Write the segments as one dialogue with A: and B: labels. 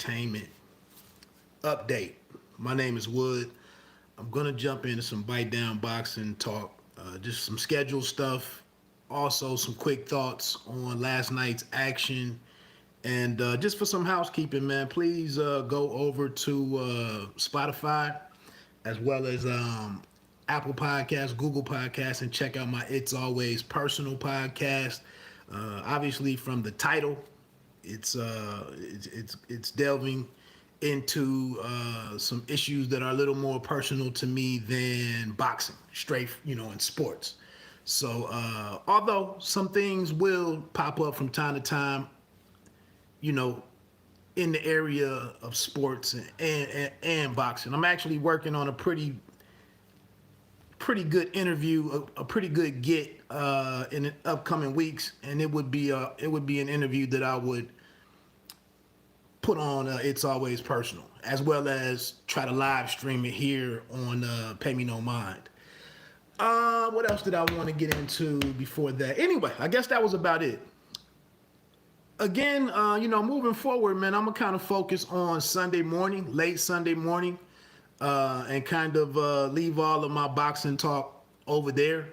A: entertainment update. My name is Wood. I'm gonna jump into some bite down boxing talk, just some schedule stuff, also some quick thoughts on last night's action, and just for some housekeeping, man. Please go over to Spotify as well as Apple Podcasts, Google Podcasts, and check out my It's Always Personal podcast. Obviously, from the title, it's delving into some issues that are a little more personal to me than boxing, straight, in sports. So, although some things will pop up from time to time, you know, in the area of sports and boxing, I'm actually working on a pretty good interview, a pretty good get in the upcoming weeks, and it would be an interview that I would put on It's Always Personal, as well as try to live stream it here on Pay Me No Mind. What else did I want to get into before that? Anyway, I guess that was about it. Again, moving forward, man, I'm gonna kind of focus on Sunday morning, late Sunday morning, and kind of leave all of my boxing talk over there.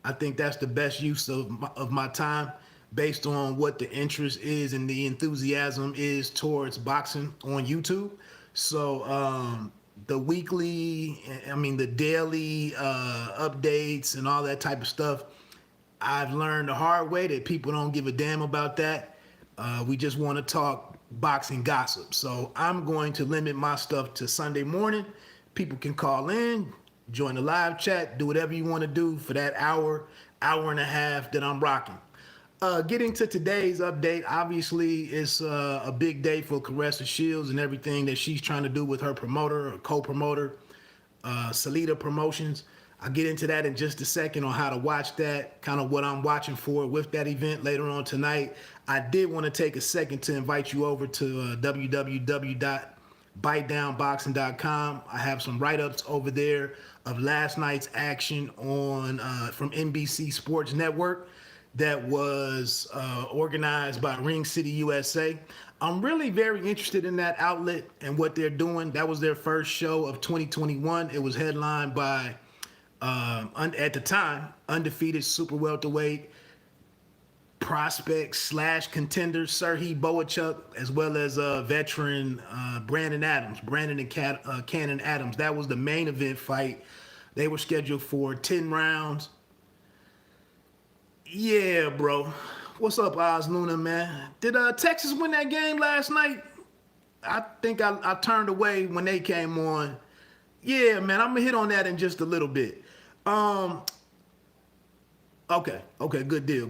A: I think that's the best use of my time based on what the interest is and the enthusiasm is towards boxing on YouTube. So the daily updates and all that type of stuff, I've learned the hard way that people don't give a damn about that. We just want to talk boxing gossip. So I'm going to limit my stuff to Sunday morning. People can call in, join the live chat, do whatever you want to do for that hour and a half that I'm rocking. Getting to today's update, obviously it's a big day for Caressa Shields and everything that she's trying to do with her promoter or co-promoter, Salida Promotions. I'll get into that in just a second on how to watch that, kind of what I'm watching for with that event later on tonight. I did want to take a second to invite you over to www.bitedownboxing.com. I have some write-ups over there of last night's action on from NBC Sports Network that was organized by Ring City USA. I'm really very interested in that outlet and what they're doing. That was their first show of 2021. It was headlined by at the time, undefeated super welterweight prospect / contender Serhii Bohachuk, as well as veteran Brandon and Cannon Adams. That was the main event fight. They were scheduled for 10 rounds. Yeah, bro. What's up, Oz Luna, man? Did Texas win that game last night? I think I turned away when they came on. Yeah, man, I'm gonna hit on that in just a little bit. Okay, good deal.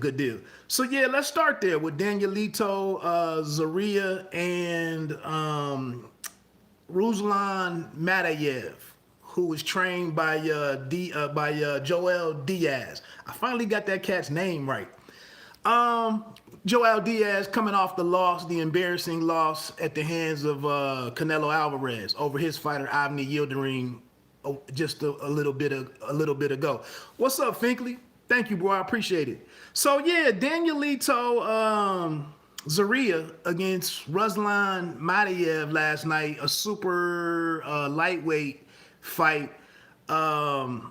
A: So yeah, let's start there with Danielito Zarria and Ruslan Matayev, who was trained by Joel Diaz. I finally got that cat's name right. Joel Diaz coming off the embarrassing loss at the hands of Canelo Alvarez over his fighter Avni Yildirim just a little bit ago. What's up, Finkley? Thank you, bro. I appreciate it. So yeah, Danielito Zarria against Ruslan Matayev last night, a super lightweight fight. It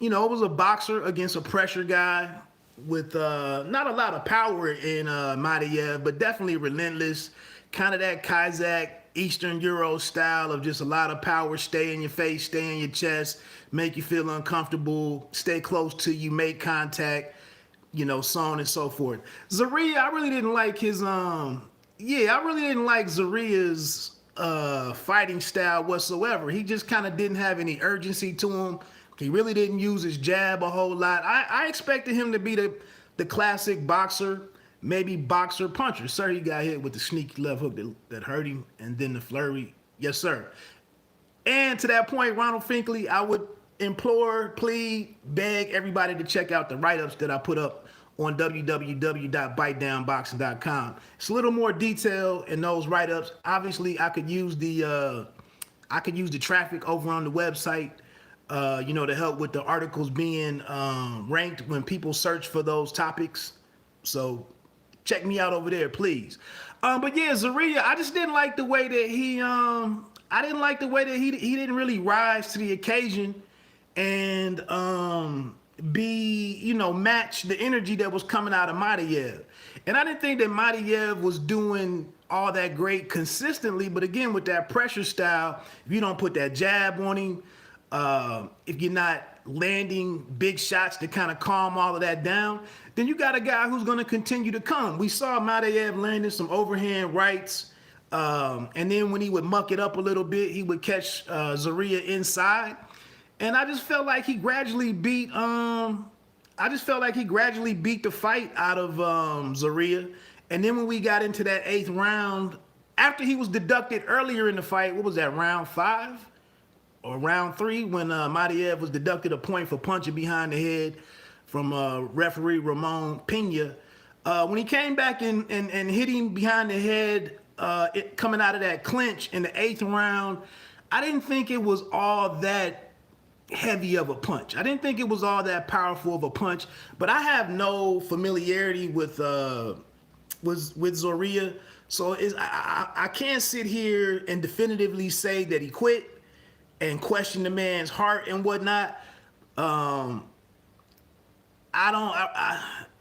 A: was a boxer against a pressure guy with not a lot of power in Matayev, but definitely relentless, kind of that Kazakh Eastern Euro style of just a lot of power, stay in your face, stay in your chest, make you feel uncomfortable, stay close to you, make contact, so on and so forth. Zarria, I really didn't like Zarria's fighting style whatsoever. He just kind of didn't have any urgency to him. He really didn't use his jab a whole lot. I expected him to be the classic boxer, maybe boxer puncher. Sir, he got hit with the sneaky left hook that hurt him, and then the flurry. Yes, sir. And to that point, Ronald Finkley, I would implore, plead, beg everybody to check out the write-ups that I put up on www.bitedownboxing.com. It's a little more detail in those write-ups. Obviously, I could use the traffic over on the website, to help with the articles being ranked when people search for those topics. So check me out over there, please. But yeah, Zarya, I just didn't like the way that I didn't like the way that he didn't really rise to the occasion and match the energy that was coming out of Matayev. And I didn't think that Matayev was doing all that great consistently, but again, with that pressure style, if you don't put that jab on him, if you're not landing big shots to kind of calm all of that down, then you got a guy who's going to continue to come. We saw Matayev landing some overhand rights, and then when he would muck it up a little bit, he would catch Zarya inside. And I just felt like he gradually beat the fight out of Zarya. And then when we got into that 8th round, after he was deducted earlier in the fight, what was that, round 5 or round 3, when Matayev was deducted a point for punching behind the head from referee Ramon Pena. When he came back and hit him behind the head, coming out of that clinch in the 8th round, I didn't think it was all that heavy of a punch. I didn't think it was all that powerful of a punch, but I have no familiarity with Zarya, so I can't sit here and definitively say that he quit and question the man's heart and whatnot.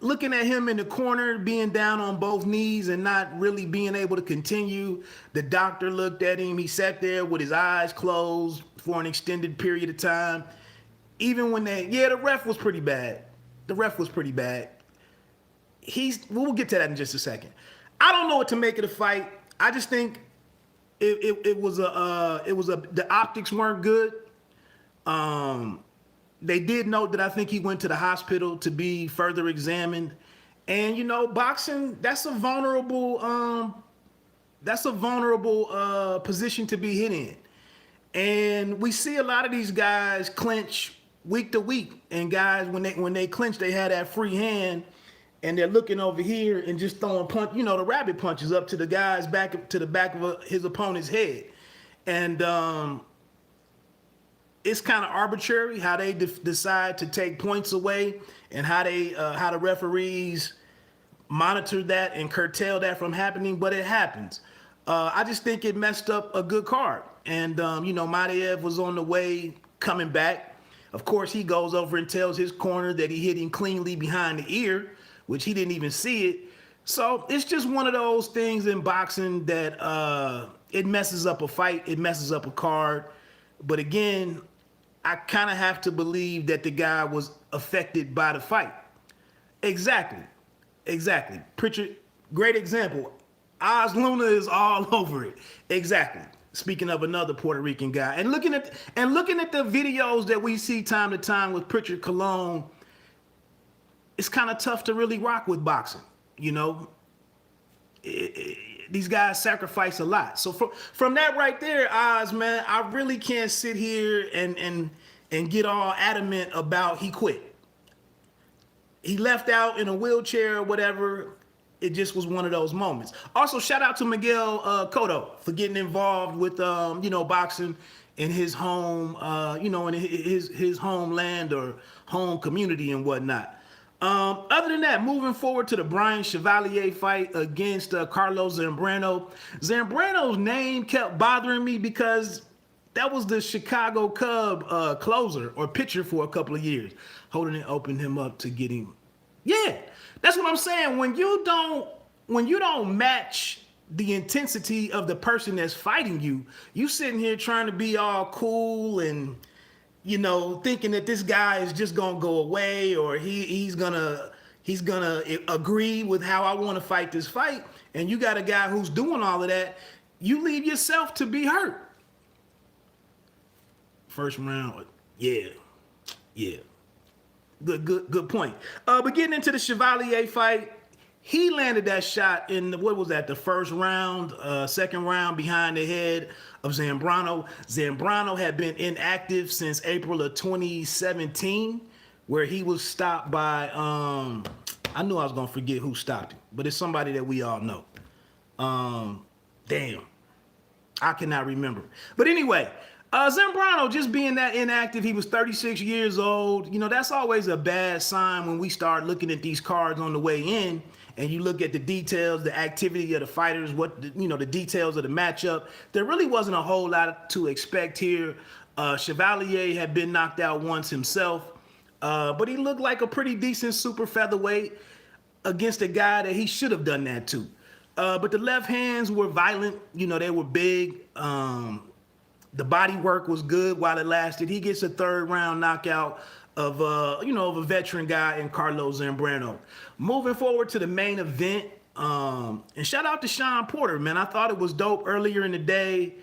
A: Looking at him in the corner, being down on both knees and not really being able to continue. The doctor looked at him. He sat there with his eyes closed for an extended period of time. Even when the ref was pretty bad. We'll get to that in just a second. I don't know what to make of the fight. I just think the optics weren't good. They did note that I think he went to the hospital to be further examined. And boxing, that's a vulnerable position to be hit in. And we see a lot of these guys clinch week to week. And guys, when they clinch, they have that free hand and they're looking over here and just throwing the rabbit punches up to the guy's back, to the back of his opponent's head. And it's kind of arbitrary how they decide to take points away and how the referees monitor that and curtail that from happening, but it happens. I just think it messed up a good card. And, Matayev was on the way coming back. Of course, he goes over and tells his corner that he hit him cleanly behind the ear, which he didn't even see it. So it's just one of those things in boxing that it messes up a fight. It messes up a card. But again, I kind of have to believe that the guy was affected by the fight. Exactly. Pritchard, great example. Oz Luna is all over it. Exactly. Speaking of another Puerto Rican guy, and looking at the videos that we see time to time with Pritchard Colon, it's kind of tough to really rock with boxing. These guys sacrifice a lot. So from that right there, Oz, man, I really can't sit here and get all adamant about he quit. He left out in a wheelchair or whatever. It just was one of those moments. Also, shout out to Miguel Cotto for getting involved with boxing in his home, in his homeland or home community and whatnot. Other than that, moving forward to the Brian Chevalier fight against Carlos Zambrano. Zambrano's name kept bothering me because that was the Chicago Cub closer or pitcher for a couple of years. Holding it, opened him up to get him. Yeah, that's what I'm saying. When you don't match the intensity of the person that's fighting you, you sitting here trying to be all cool and thinking that this guy is just gonna go away or he's gonna agree with how I want to fight this fight, and you got a guy who's doing all of that, you leave yourself to be hurt. First round, yeah. Good point. But getting into the Chevalier fight, he landed that shot in the first round, second round behind the head of Zambrano. Zambrano had been inactive since April of 2017, where he was stopped by, I knew I was going to forget who stopped him, but it's somebody that we all know. Damn, I cannot remember. But anyway, Zambrano just being that inactive, he was 36 years old. That's always a bad sign when we start looking at these cards on the way in and you look at the details, the activity of the fighters, the details of the matchup, there really wasn't a whole lot to expect here. Chevalier had been knocked out once himself, but he looked like a pretty decent super featherweight against a guy that he should have done that to. But the left hands were violent. They were big. The body work was good while it lasted. He gets a third round knockout of a veteran guy in Carlos Zambrano. Moving forward to the main event, and shout out to Sean Porter, man. I thought it was dope earlier in the day.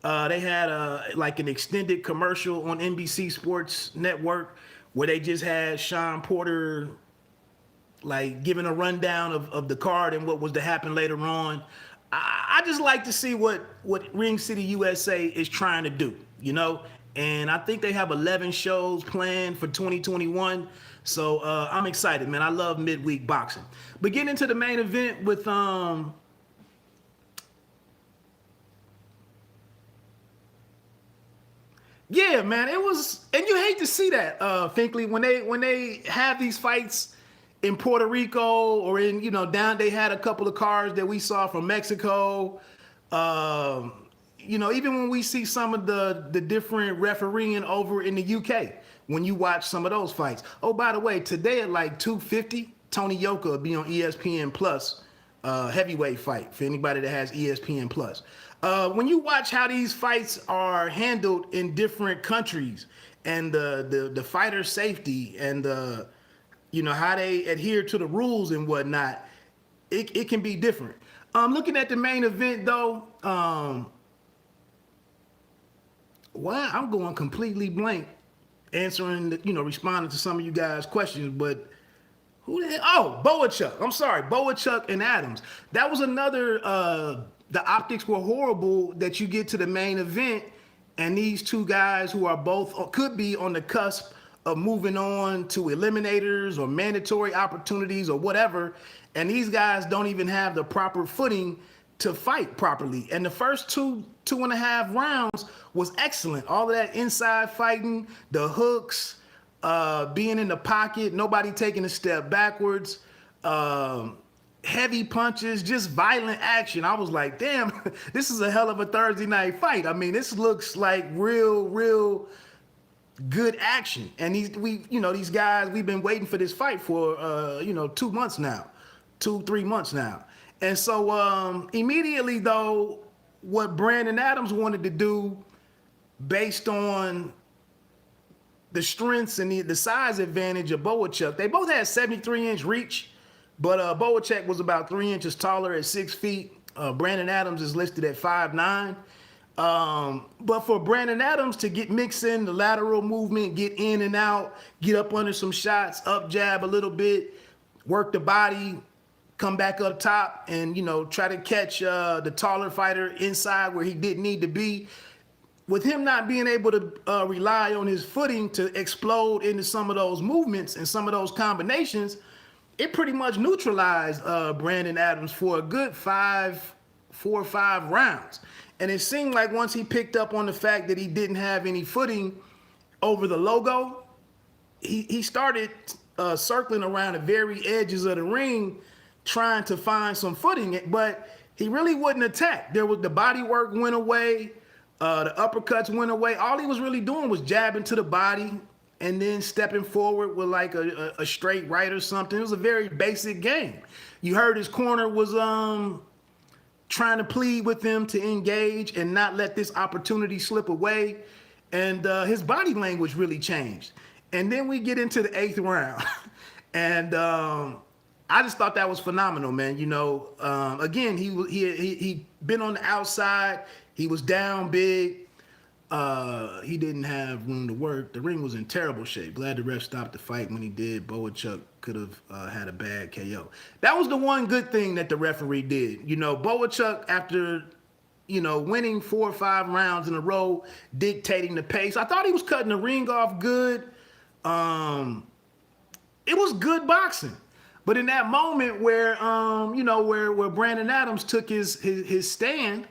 A: They had an extended commercial on NBC Sports Network where they just had Sean Porter giving a rundown of the card and what was to happen later on. I just like to see what Ring City USA is trying to do, and I think they have 11 shows planned for 2021. So I'm excited, man. I love midweek boxing. But getting into the main event with yeah, man, it was, and you hate to see that, Finkley, when they have these fights in Puerto Rico or in, down, they had a couple of cards that we saw from Mexico. Even when we see some of the different refereeing over in the UK, when you watch some of those fights. Oh, by the way, today at 2:50, Tony Yoka will be on ESPN Plus, heavyweight fight for anybody that has ESPN Plus. When you watch how these fights are handled in different countries and the fighter safety and how they adhere to the rules and whatnot, it can be different. Looking at the main event though, I'm going completely blank answering, responding to some of you guys' questions, but who the hell? Oh, Bohachuk. I'm sorry, Bohachuk and Adams. That was another, the optics were horrible that you get to the main event and these two guys who are both, could be on the cusp of moving on to eliminators or mandatory opportunities or whatever, and these guys don't even have the proper footing to fight properly. And the first two and a half rounds was excellent. All of that inside fighting, the hooks, being in the pocket, nobody taking a step backwards, heavy punches, just violent action. I was like, damn, this is a hell of a Thursday night fight. I mean, this looks like real good action. And these guys, we've been waiting for this fight for 2 months now, 3 months now. And so immediately though, what Brandon Adams wanted to do based on the strengths and the size advantage of Bohachuk, they both had 73-inch reach, but Bohachuk was about 3 inches taller at 6 feet. Brandon Adams is listed at 5'9". But for Brandon Adams to mix in the lateral movement, get in and out, get up under some shots, up jab a little bit, work the body, come back up top and, try to catch the taller fighter inside where he didn't need to be. With him not being able to rely on his footing to explode into some of those movements and some of those combinations, it pretty much neutralized Brandon Adams for a good 4 or 5 rounds. And it seemed like once he picked up on the fact that he didn't have any footing over the logo, he started circling around the very edges of the ring, trying to find some footing, but he really wouldn't attack. The body work went away, the uppercuts went away. All he was really doing was jabbing to the body and then stepping forward with a straight right or something. It was a very basic game. You heard his corner was trying to plead with him to engage and not let this opportunity slip away. And his body language really changed. And then we get into the 8th round. And I just thought that was phenomenal, man. Again, he been on the outside. He was down big. He didn't have room to work. The ring was in terrible shape. Glad the ref stopped the fight when he did. Bohachuk could have had a bad KO. That was the one good thing that the referee did. Bohachuk, after, winning 4 or 5 rounds in a row, dictating the pace. I thought he was cutting the ring off good. It was good boxing. But in that moment where, where Brandon Adams took his stand,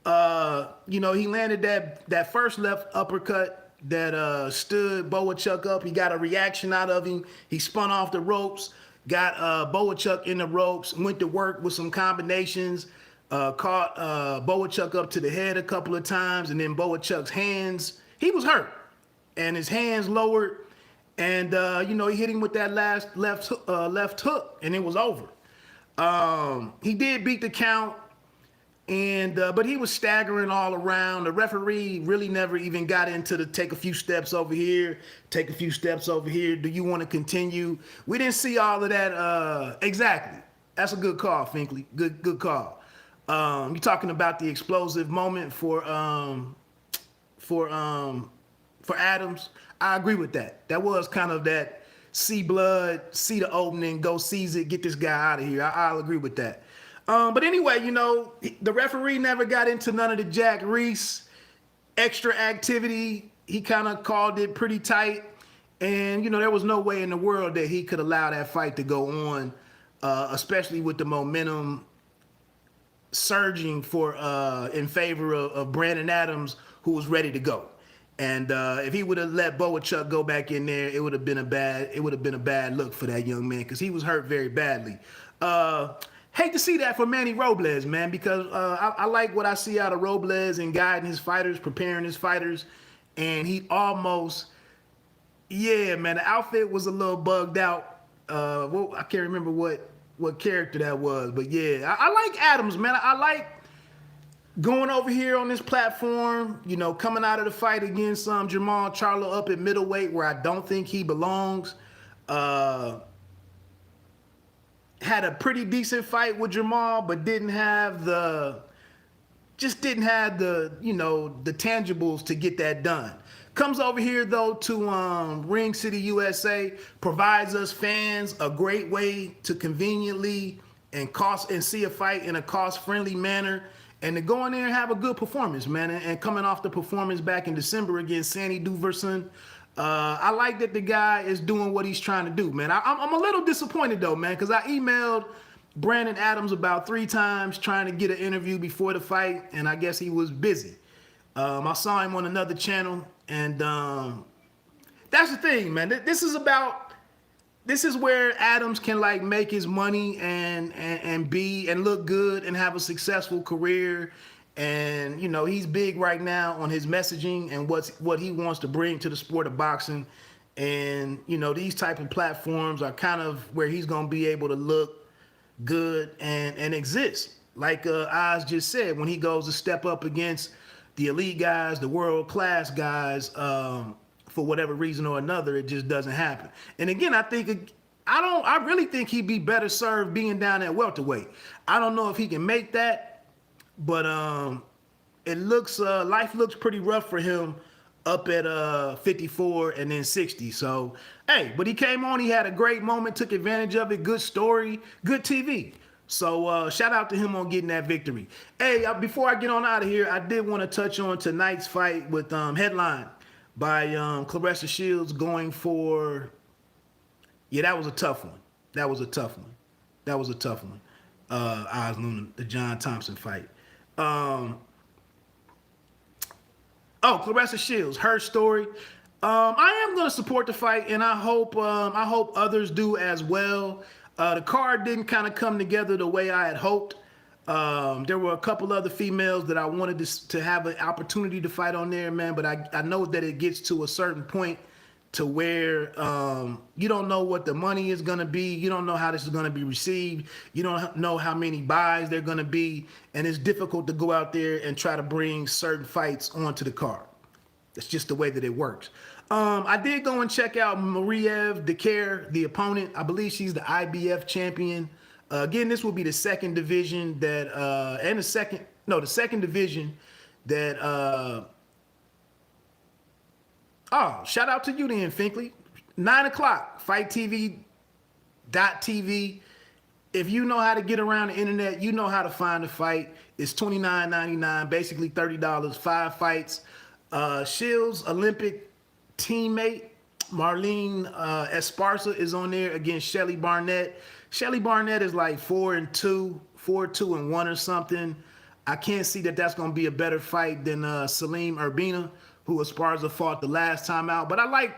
A: he landed that first left uppercut that stood Bohachuk up. He got a reaction out of him. He spun off the ropes, got Bohachuk in the ropes, went to work with some combinations, caught Bohachuk up to the head a couple of times, and then Bohachuk's hands, he was hurt, and his hands lowered, and you know, he hit him with that last left hook, and it was over. He did beat the count, and but he was staggering all around. The referee really never even got into the take a few steps over here, take a few steps over here. Do you want to continue? We didn't see all of that. Exactly. That's a good call, Finkley. Good call. You're talking about the explosive moment for Adams. I agree with that. That was kind of that see blood, see the opening, go seize it, get this guy out of here. I'll agree with that. But anyway, you know, the referee never got into none of the Jack Reese extra activity. He kind of called it pretty tight. And, you know, there was no way in the world that he could allow that fight to go on, especially with the momentum surging for in favor of Brandon Adams, who was ready to go. And if he would have let Bohachuk go back in there, it would have been a bad look for that young man, because he was hurt very badly. Hate to see that for Manny Robles, man, because I like what I see out of Robles and guiding his fighters, preparing his fighters, and he almost, yeah, man, the outfit was a little bugged out. Well, I can't remember what character that was, but yeah, I like Adams, man. I like going over here on this platform, you know, coming out of the fight against Jamal Charlo up at middleweight, where I don't think he belongs. Had a pretty decent fight with Jamal, but didn't have the, you know, the tangibles to get that done. Comes over here though to Ring City, USA, provides us fans a great way to conveniently and see a fight in a cost-friendly manner, and to go in there and have a good performance, man. And coming off the performance back in December against Sandy Duverson, I like that the guy is doing what he's trying to do, man. I'm a little disappointed though, man, because I emailed Brandon Adams about 3 times trying to get an interview before the fight, and I guess he was busy. I saw him on another channel, and that's the thing, man. This is where Adams can like make his money and look good and have a successful career. And, you know, he's big right now on his messaging and what he wants to bring to the sport of boxing. And, you know, these type of platforms are kind of where he's going to be able to look good and exist. Like Oz just said, when he goes to step up against the elite guys, the world-class guys, for whatever reason or another, it just doesn't happen. And again, I really think he'd be better served being down at welterweight. I don't know if he can make that, but it looks life looks pretty rough for him up at 54 and then 60. So hey, but he came on, he had a great moment, took advantage of it, good story, good TV. So shout out to him on getting that victory. Hey, before I get on out of here, I did want to touch on tonight's fight with headline by Claressa Shields going for, yeah, that was a tough one. Oz Luna, the John Thompson fight. Claressa Shields, her story. I am going to support the fight, and I hope others do as well. The card didn't kind of come together the way I had hoped. There were a couple other females that I wanted to have an opportunity to fight on there, man, but I know that it gets to a certain point to where you don't know what the money is going to be. You don't know how this is going to be received. You don't know how many buys they're going to be. And it's difficult to go out there and try to bring certain fights onto the card. That's just the way that it works. I did go and check out Shields-Dicaire, the opponent. I believe she's the IBF champion. Again, this will be the second division that, the second division that, shout out to you then, Finkley. 9 o'clock, FITE TV.tv. If you know how to get around the internet, you know how to find a fight. It's $29.99, basically $30, 5 fights. Shields' Olympic teammate, Marlene Esparza, is on there against Shelly Barnett. Shelly Barnett is like 4-2, 4-2-1 or something. I can't see that that's going to be a better fight than Salim Urbina, who Esparza fought the last time out. But I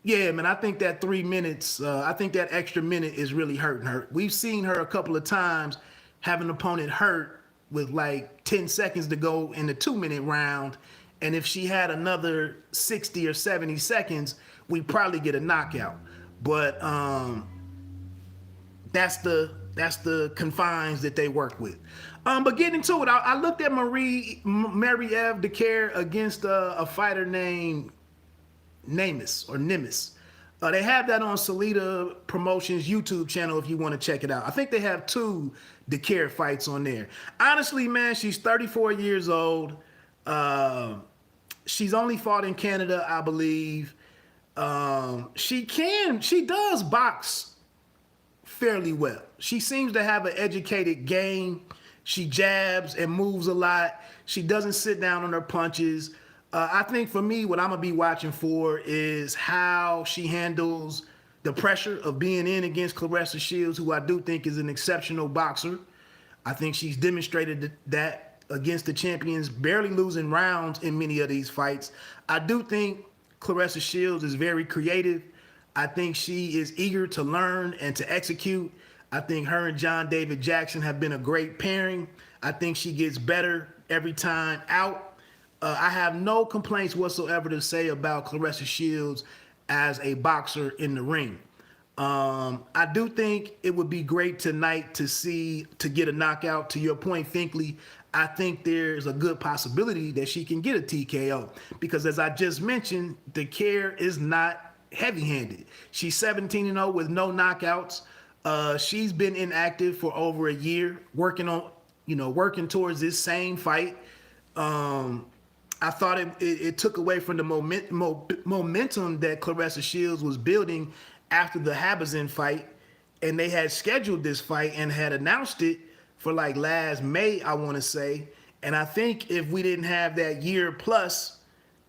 A: Yeah, man, I think that 3 minutes, I think that extra minute is really hurting her. We've seen her a couple of times have an opponent hurt with like 10 seconds to go in the 2 minute round. And if she had another 60 or 70 seconds, we'd probably get a knockout. But that's the confines that they work with. But getting into it, I looked at Marie-Eve Dicaire against a fighter named Nemes. They have that on Salida Promotions YouTube channel if you want to check it out. I think they have 2 Dicaire fights on there. Honestly, man, she's 34 years old. She's only fought in Canada, I believe. She does box fairly well. She seems to have an educated game. She jabs and moves a lot. She doesn't sit down on her punches. I think for me, what I'm going to be watching for is how she handles the pressure of being in against Claressa Shields, who I do think is an exceptional boxer. I think she's demonstrated that against the champions, barely losing rounds in many of these fights. I do think Claressa Shields is very creative. I think she is eager to learn and to execute. I think her and John David Jackson have been a great pairing. I think she gets better every time out. I have no complaints whatsoever to say about Claressa Shields as a boxer in the ring. I do think it would be great tonight to get a knockout. To your point, Finkley, I think there's a good possibility that she can get a TKO because, as I just mentioned, Dicaire is not heavy-handed. She's 17-0 with no knockouts. She's been inactive for over a year, working towards this same fight. I thought it took away from the momentum that Claressa Shields was building after the Habazin fight, and they had scheduled this fight and had announced it for like last May, I want to say. And I think if we didn't have that year plus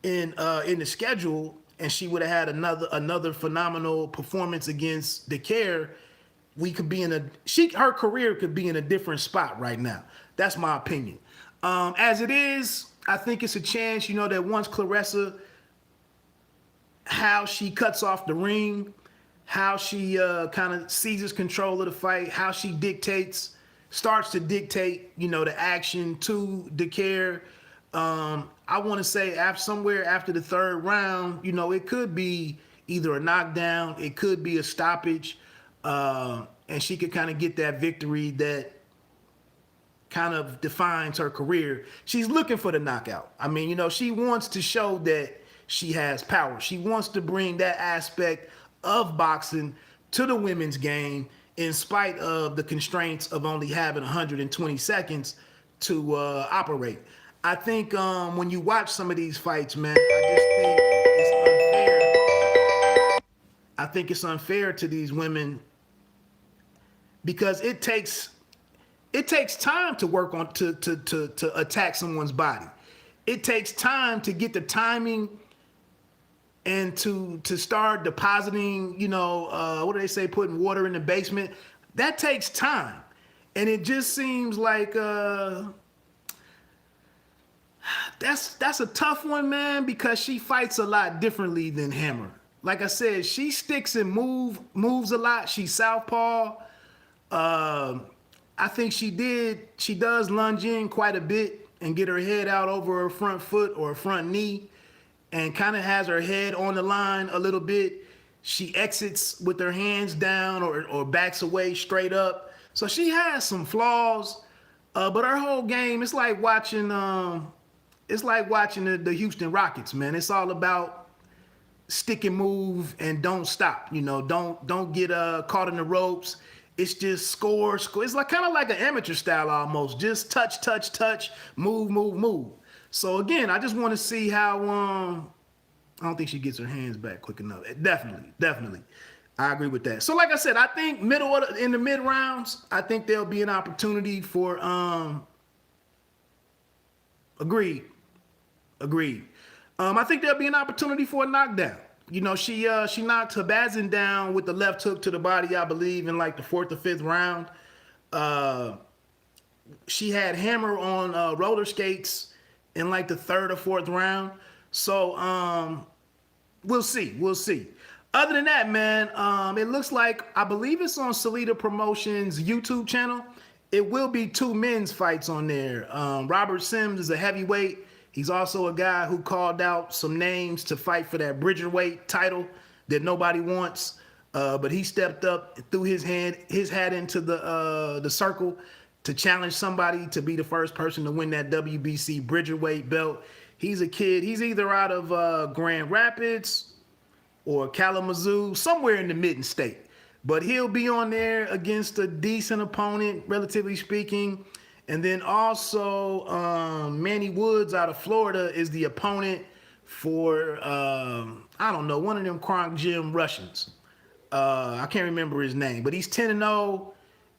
A: in the schedule, and she would have had another phenomenal performance against Dicaire, we could be her career could be in a different spot right now. That's my opinion. As it is, I think it's a chance, that once Claressa, how she cuts off the ring, how she kind of seizes control of the fight, how she starts to dictate, the action to Dicaire. I want to say somewhere after the 3rd round, it could be either a knockdown, it could be a stoppage, and she could kind of get that victory that kind of defines her career. She's looking for the knockout. I mean, she wants to show that she has power. She wants to bring that aspect of boxing to the women's game in spite of the constraints of only having 120 seconds to operate. I think when you watch some of these fights, man, I just think it's unfair. I think it's unfair to these women because it takes time to work on to attack someone's body. It takes time to get the timing and to start depositing, what do they say, putting water in the basement. That takes time. And it just seems like that's a tough one, man, because she fights a lot differently than Hammer. Like I said, she sticks and moves a lot. She's southpaw. I think she does lunge in quite a bit and get her head out over her front foot or her front knee and kind of has her head on the line a little bit. She exits with her hands down or backs away straight up. So she has some flaws, but her whole game, it's like watching the Houston Rockets, man. It's all about stick and move and don't stop. Don't get caught in the ropes. It's just score. It's like kind of like an amateur style almost. Just touch, move. So again, I just want to see how. I don't think she gets her hands back quick enough. Definitely, I agree with that. So like I said, I think in the mid rounds, I think there'll be an opportunity for. Agreed. I think there'll be an opportunity for a knockdown. She knocked Habazin down with the left hook to the body, I believe, in like the 4th or 5th round. She had Hammer on roller skates in like the 3rd or 4th round. So we'll see. Other than that, man, it looks like I believe it's on Salida Promotions YouTube channel. It will be two men's fights on there. Robert Sims is a heavyweight. He's also a guy who called out some names to fight for that Bridgerweight title that nobody wants. But he stepped up, threw his hat into the circle to challenge somebody to be the first person to win that WBC Bridgerweight belt. He's a kid. He's either out of Grand Rapids or Kalamazoo, somewhere in the Mitten State. But he'll be on there against a decent opponent, relatively speaking. And then also Manny Woods out of Florida is the opponent for, I don't know, one of them Kronk Gym Russians. I can't remember his name, but he's 10-0,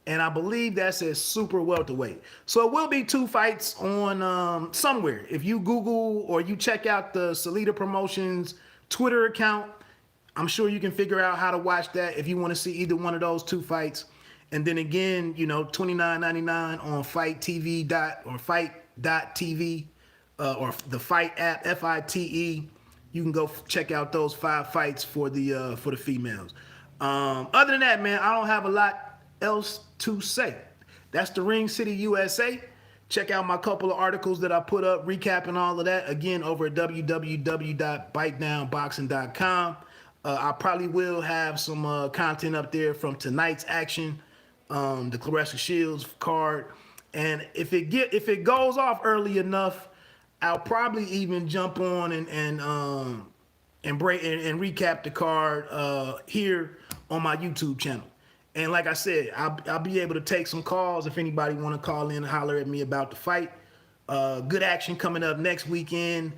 A: and I believe that's at super welterweight. So it will be two fights on somewhere. If you Google or you check out the Salida Promotions Twitter account, I'm sure you can figure out how to watch that if you want to see either one of those two fights. And then again, you know, $29.99 on FITE TV or FITE.tv or the FITE app, FITE. You can go check out those 5 fights for the females. Other than that, man, I don't have a lot else to say. That's the Ring City USA. Check out my couple of articles that I put up recapping all of that, again, over at www.bitedownboxing.com. I probably will have some content up there from tonight's action, the Claressa Shields card. And if it goes off early enough, I'll probably even jump on and recap the card here on my YouTube channel. And like I said, I'll be able to take some calls if anybody want to call in and holler at me about the fight. Good action coming up next weekend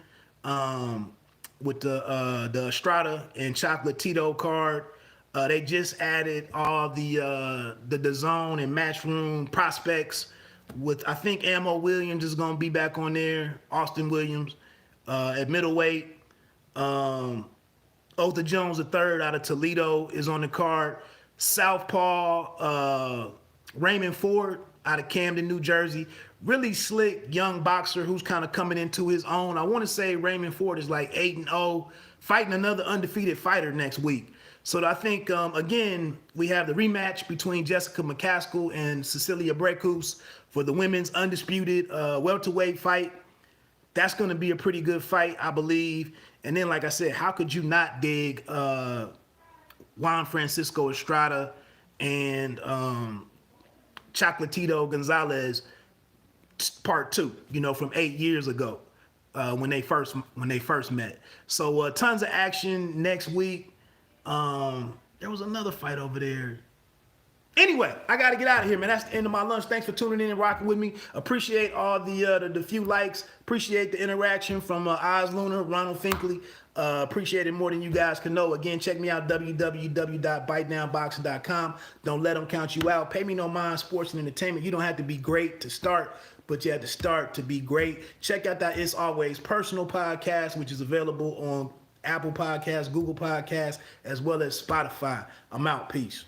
A: with the Estrada and Chocolatito card. They just added all the DAZN and Matchroom prospects with, I think Ammo Williams is going to be back on there, Austin Williams at middleweight. Otha Jones III out of Toledo is on the card. Southpaw Raymond Ford out of Camden, New Jersey. Really slick young boxer who's kind of coming into his own. I want to say Raymond Ford is like 8-0, fighting another undefeated fighter next week. So I think, again, we have the rematch between Jessica McCaskill and Cecilia Brækhus for the women's undisputed welterweight fight. That's going to be a pretty good fight, I believe. And then, like I said, how could you not dig Juan Francisco Estrada and Chocolatito Gonzalez part 2, you know, from 8 years ago when they first met. So tons of action next week. There was another fight over there. Anyway, I got to get out of here, man. That's the end of my lunch. Thanks for tuning in and rocking with me. Appreciate all the few likes. Appreciate the interaction from Oz Lunar, Ronald Finkley. Appreciate it more than you guys can know. Again, check me out, www.bitedownboxing.com. Don't let them count you out. Pay me no mind, sports and entertainment. You don't have to be great to start, but you have to start to be great. Check out that It's Always Personal podcast, which is available on Apple Podcasts, Google Podcasts, as well as Spotify. I'm out. Peace.